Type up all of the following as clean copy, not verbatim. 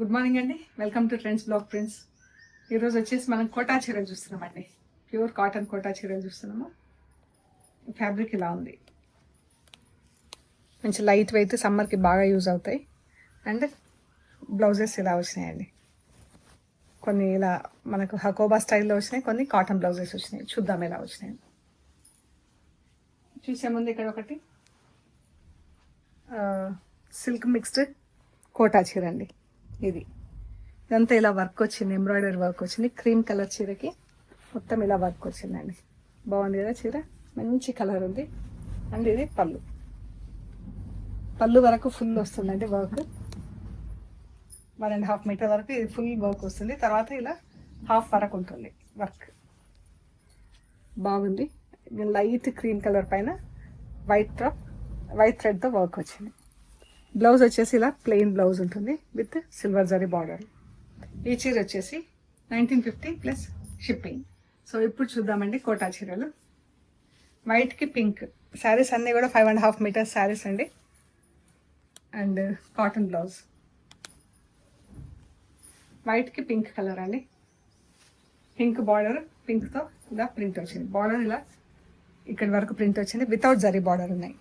Good morning అండి. Welcome to trends blog prints. ఈరోజు వచ్చేసి మనం కోటా చీరలు చూస్తున్నామండి. ప్యూర్ కాటన్ కోటా చీరలు చూస్తున్నాము. ఫ్యాబ్రిక్ ఇలా ఉంది. మంచి లైట్ వెయిట్, సమ్మర్కి బాగా యూజ్ అవుతాయి. అండ్ బ్లౌజెస్ ఇలా వచ్చినాయండి. కొన్ని ఇలా మనకు హకోబా స్టైల్లో వచ్చినాయి, కొన్ని కాటన్ బ్లౌజెస్ వచ్చినాయి. చూద్దాం ఎలా వచ్చినాయి. చూసే ముందు ఇక్కడ ఒకటి సిల్క్ మిక్స్డ్ కోటా చీర అండి. ఇదంతా ఇలా వర్క్ వచ్చింది, ఎంబ్రాయిడరీ వర్క్ వచ్చింది. క్రీమ్ కలర్ చీరకి మొత్తం ఇలా వర్క్ వచ్చిందండి. బాగుంది కదా చీర, మంచి కలర్ ఉంది. అండ్ ఇది పళ్ళు వరకు ఫుల్ వస్తుందండి వర్క్. 1.5 మీటర్ వరకు ఇది ఫుల్ వర్క్ వస్తుంది. తర్వాత ఇలా హాఫ్ వరకు ఉంటుంది వర్క్. బాగుంది. లైట్ క్రీమ్ కలర్ పైన వైట్ థ్రెడ్తో వర్క్ వచ్చింది. బ్లౌజ్ వచ్చేసి ఇలా ప్లెయిన్ బ్లౌజ్ ఉంటుంది విత్ సిల్వర్ జరీ బార్డర్. ఈ చీర వచ్చేసి 1950 ప్లస్ షిప్పింగ్. సో ఇప్పుడు చూద్దామండి కోటా చీరలు. వైట్కి పింక్ శారీస్ అన్నీ కూడా 5.5 మీటర్స్ శారీస్ అండి. And cotton blouse. వైట్కి పింక్ కలర్ అండి. పింక్ బార్డర్, పింక్తో ఇలా ప్రింట్ వచ్చింది. బార్డర్ ఇలా ఇక్కడి వరకు ప్రింట్ వచ్చింది, వితౌట్ జరీ బార్డర్ ఉన్నాయి.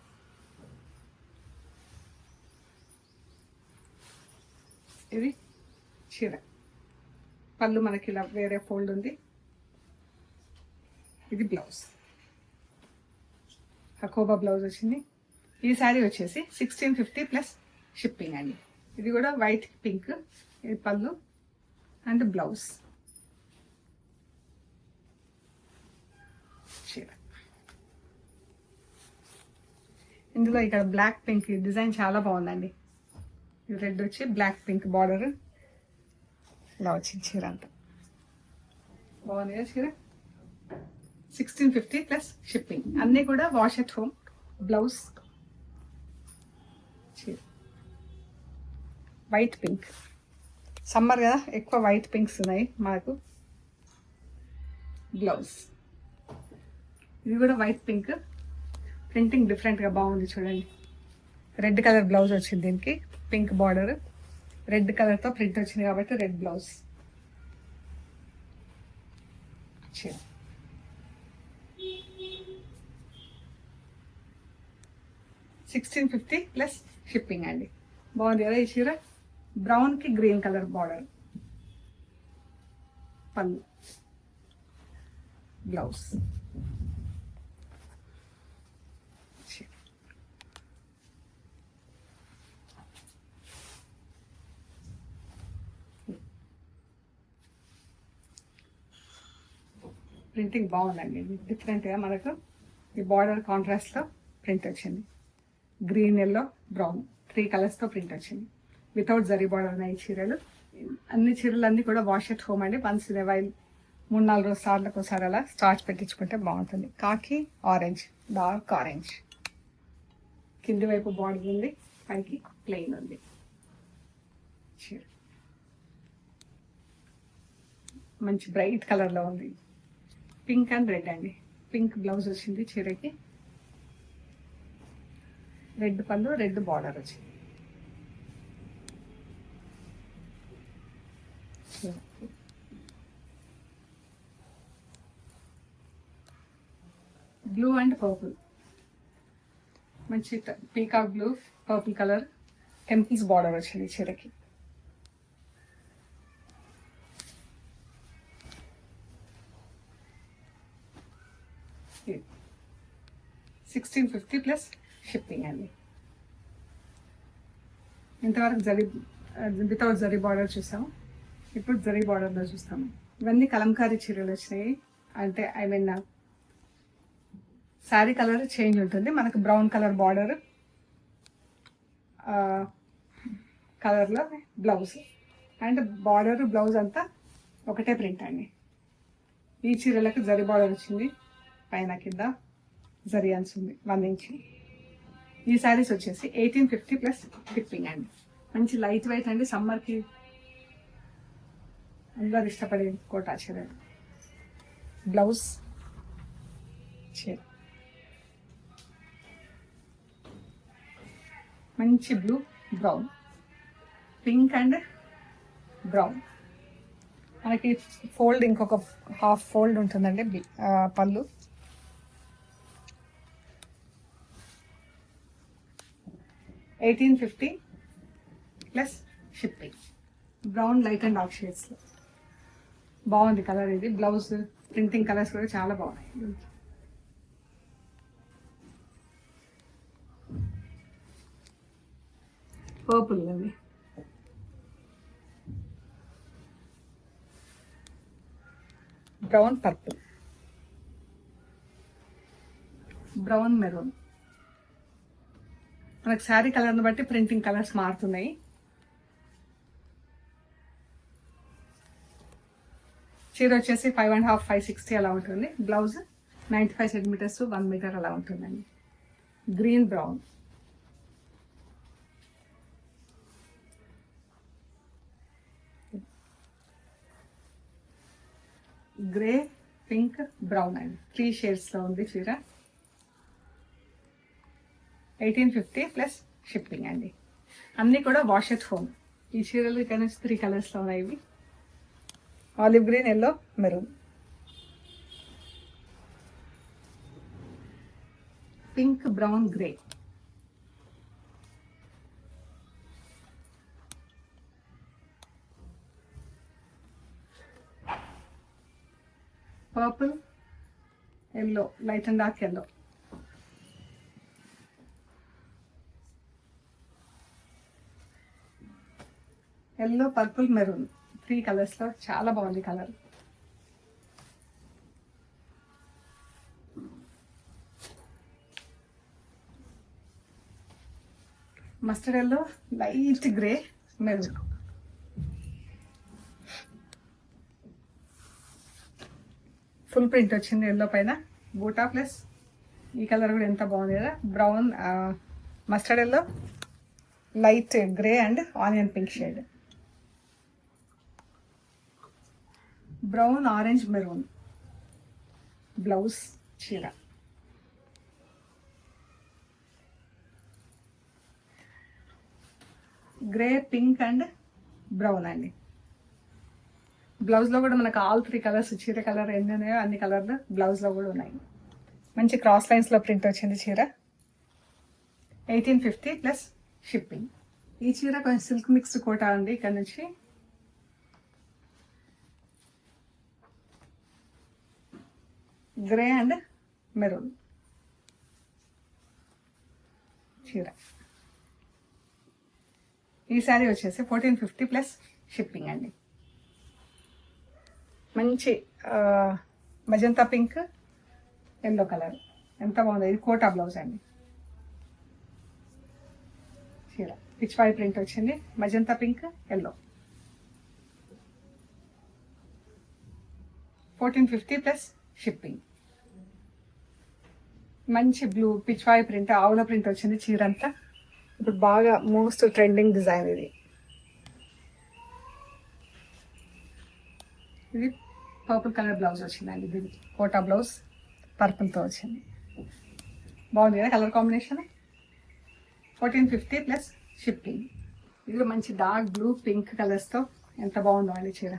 ఇది చీర. పళ్ళు మనకి ఇలా వేరే ఫోల్డ్ ఉంది. ఇది బ్లౌజ్, హకోబా బ్లౌజ్ వచ్చింది. ఈ శారీ వచ్చేసి 1650 ప్లస్ షిప్పింగ్ అండి. ఇది కూడా వైట్ పింక్. ఇది పళ్ళు అండ్ బ్లౌజ్. చీర ఇందులో ఇక్కడ బ్లాక్ పింక్ డిజైన్ చాలా బాగుందండి. రెడ్ వచ్చి బ్లాక్ పింక్ బార్డర్ ఇలా వచ్చింది. చీర అంతా బాగుంది కదా చీర. 1650 ప్లస్ షిప్పింగ్. అన్నీ కూడా వాష్ అట్ హోమ్. బ్లౌజ్ చీర వైట్ పింక్. సమ్మర్ కదా, ఎక్కువ వైట్ పింక్స్ ఉన్నాయి మనకు. బ్లౌజ్ ఇది కూడా వైట్ పింక్. ప్రింటింగ్ డిఫరెంట్గా బాగుంది చూడండి. రెడ్ కలర్ బ్లౌజ్ వచ్చింది దీనికి. పింక్ బార్డర్, రెడ్ కలర్తో ప్రింట్ వచ్చింది కాబట్టి రెడ్ బ్లౌజ్. 1650 ప్లస్ షిప్పింగ్ అండి. బాగుంది కదా ఈ చీర. బ్రౌన్కి గ్రీన్ కలర్ బార్డర్, పళ్ళు, బ్లౌజ్. ప్రింటింగ్ బాగుందండి. డిఫరెంట్గా మనకు ఈ బార్డర్ కాంట్రాస్ట్లో ప్రింట్ వచ్చింది. గ్రీన్, ఎల్లో, బ్రౌన్ 3 కలర్స్తో ప్రింట్ వచ్చింది. వితౌట్ జరీ బార్డర్ ఉన్నాయి చీరలు. అన్ని చీరలు అన్నీ కూడా వాష్ అట్ హోమ్ అండి. వన్స్ ఇన్ వైల్ 3-4 రోజు సార్లకు ఒకసారి అలా స్టార్చ్ పెట్టించుకుంటే బాగుంటుంది. కాకి ఆరెంజ్, డార్క్ ఆరెంజ్. కింది వైపు బార్డర్ ఉంది, పైకి ప్లెయిన్ ఉంది. చీర మంచి బ్రైట్ కలర్లో ఉంది. పింక్ అండ్ రెడ్ అండి. పింక్ బ్లౌజ్ వచ్చింది చీరకి. రెడ్ పళ్ళు, రెడ్ బార్డర్ వచ్చింది. Blue and purple. మంచి peacock blue, purple colour temples border వచ్చింది చీరకి. $1650 ప్లస్ షిప్పింగ్ అండి. ఇంతవరకు వితౌట్ జరీ బార్డర్ చూసాము. ఇప్పుడు జరీ బార్డర్లో చూస్తాము. ఇవన్నీ కలంకారీ చీరలు వచ్చినాయి. అంటే శారీ కలర్ చేంజ్ ఉంటుంది. మనకు బ్రౌన్ కలర్ బార్డర్ కలర్లో బ్లౌజ్. అండ్ బార్డర్ బ్లౌజ్ అంతా ఒకటే ప్రింట్ అండి. ఈ చీరలకు జరీ బార్డర్ వచ్చింది. పైన కింద జరీ అన్స్ ఉంది 1 ఇంచ్. ఈ శారీస్ వచ్చేసి 1850 ప్లస్ షిప్పింగ్ అండి. మంచి లైట్ వెయిట్ అండి. సమ్మర్కి అందరు ఇష్టపడే కోటా చీర. బ్లౌజ్ చీర మంచి blue, brown, pink and brown. మనకి ఫోల్డ్ ఇంకొక హాఫ్ ఫోల్డ్ ఉంటుందండి పళ్ళు. $1850 plus shipping. Brown light and dark షేడ్స్లో బాగుంది కలర్. ఇది బ్లౌజ్ ప్రింటింగ్ కలర్స్ కూడా చాలా బాగున్నాయి. పర్పుల్ అండి, బ్రౌన్ పర్పుల్, బ్రౌన్ మెరూన్. మనకు శారీ కలర్ని బట్టి ప్రింటింగ్ కలర్స్ మారుతున్నాయి. చీర వచ్చేసి 5.5, 560 అలా ఉంటుంది. బ్లౌజ్ 95 సెంటీమీటర్స్ 1 మీటర్ అలా ఉంటుందండి. Green brown, grey pink brown అండి. 3 షేడ్స్లో ఉంది చీర. 1850 ప్లస్ షిప్పింగ్ అండి. అన్నీ కూడా వాష్ ఎట్ హోమ్. ఈ చీరలు ఇక్కడ నుంచి 3 కలర్స్లో ఉన్నాయి. ఇవి olive green, yellow, maroon, pink, brown, grey, purple, yellow, light and dark yellow, yellow, purple, maroon. 3 కలర్స్లో చాలా బాగుంది colour. Mustard yellow, light grey, maroon. Full print వచ్చింది ఎల్లో పైన బూటా ప్లస్ ఈ కలర్ కూడా ఎంత బాగుంది కదా. Brown, mustard yellow, light grey and onion pink shade, brown, orange, maroon. Blouse చీర గ్రే, పింక్ అండ్ బ్రౌన్ అండి. బ్లౌజ్లో కూడా మనకు ఆల్ 3 కలర్స్, చీర కలర్ ఎన్ని ఉన్నాయో అన్ని కలర్లు బ్లౌజ్లో కూడా ఉన్నాయి. మంచి క్రాస్ లైన్స్లో ప్రింట్ వచ్చింది చీర. 1850 ప్లస్ షిప్పింగ్. ఈ చీర కొంచెం సిల్క్ మిక్స్డ్ కోటా అండి. ఇక్కడ నుంచి గ్రే అండ్ మెరూన్ చీర. ఈ శారీ వచ్చేసి 1450 ప్లస్ షిప్పింగ్ అండి. మంచి మజంతా పింక్, ఎల్లో కలర్ ఎంత బాగుంది. ఇది కోటా బ్లౌజ్ అండి. చీర పిచ్వాయి ప్రింట్ వచ్చింది. Magenta pink, yellow. 1450 plus shipping. మంచి బ్లూ పిచ్వాయి ప్రింట్, ఆవుల ప్రింట్ వచ్చింది చీర అంతా. ఇప్పుడు బాగా మోస్ట్ ట్రెండింగ్ డిజైన్ ఇది. ఇది పర్పుల్ కలర్ బ్లౌజ్ వచ్చిందండి. ఇది కోటా బ్లౌజ్ పర్పుల్తో వచ్చింది. బాగుంది కదా కలర్ కాంబినేషన్. 1450 plus shipping. ఇది మంచి డార్క్ బ్లూ పింక్ కలర్స్తో ఎంత బాగుందో అండి చీర.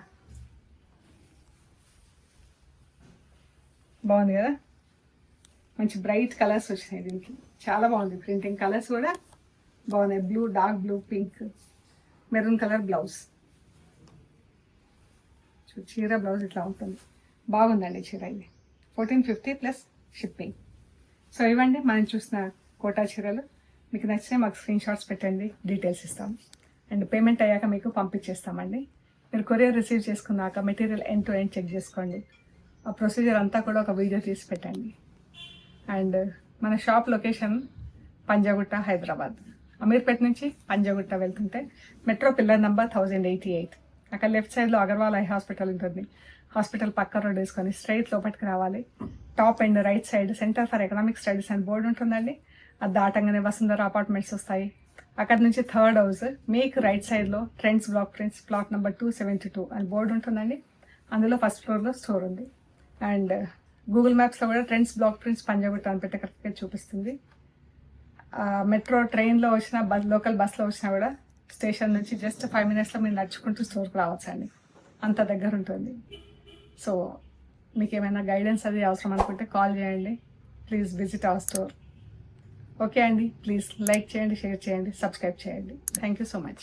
బాగుంది కదా, మంచి బ్రైట్ కలర్స్ వచ్చినాయి దీనికి. చాలా బాగుంది ప్రింటింగ్. కలర్స్ కూడా బాగున్నాయి. Blue, dark blue, pink, maroon colour blouse. చీర బ్లౌజ్ ఇట్లా ఉంటుంది. బాగుందండి చీర. ఇది 1450 ప్లస్ షిప్పింగ్. సో ఇవ్వండి మనం చూసిన కోటా చీరలు. మీకు నచ్చితే మాకు స్క్రీన్ షాట్స్ పెట్టండి, డీటెయిల్స్ ఇస్తాం. అండ్ పేమెంట్ అయ్యాక మీకు పంపించేస్తామండి. మీరు కొరియర్ రిసీవ్ చేసుకున్నాక material end to end check చేసుకోండి. ఆ ప్రొసీజర్ అంతా కూడా ఒక వీడియో తీసి పెట్టండి. అండ్ మన షాప్ లొకేషన్ పంజాగుట్ట, హైదరాబాద్. అమీర్పేట నుంచి పంజాగుట్ట వెళ్తుంటే మెట్రో పిల్లర్ నెంబర్ 1088. అక్కడ లెఫ్ట్ సైడ్లో అగర్వాల్ ఐ హాస్పిటల్ ఉంటుంది. హాస్పిటల్ పక్క రోడ్ వేసుకొని స్ట్రైట్ లోపలికి రావాలి. Top and right side centre for economic studies అని బోర్డు ఉంటుందండి. అది దాటంగానే వసుంధర అపార్ట్మెంట్స్ వస్తాయి. అక్కడ నుంచి 3rd హౌస్ మీకు రైట్ సైడ్లో trends block prints plot number 272 అని బోర్డు ఉంటుందండి. అందులో ఫస్ట్ ఫ్లోర్లో స్టోర్ ఉంది. అండ్ గూగుల్ మ్యాప్స్లో కూడా ట్రెండ్స్ బ్లాక్ ప్రింట్స్ పంజాగుట్ట అని పెట్టి కరెక్ట్గా చూపిస్తుంది. మెట్రో ట్రైన్లో వచ్చిన లోకల్ బస్లో వచ్చినా కూడా స్టేషన్ నుంచి జస్ట్ 5 minutesలో మీరు నడుచుకుంటూ స్టోర్కి రావచ్చండి, అంత దగ్గర ఉంటుంది. సో మీకు ఏమైనా గైడెన్స్ అది అవసరం అనుకుంటే కాల్ చేయండి. Please visit our store. Okay అండి, ప్లీజ్ లైక్ చేయండి, షేర్ చేయండి, సబ్స్క్రైబ్ చేయండి. Thank you so much.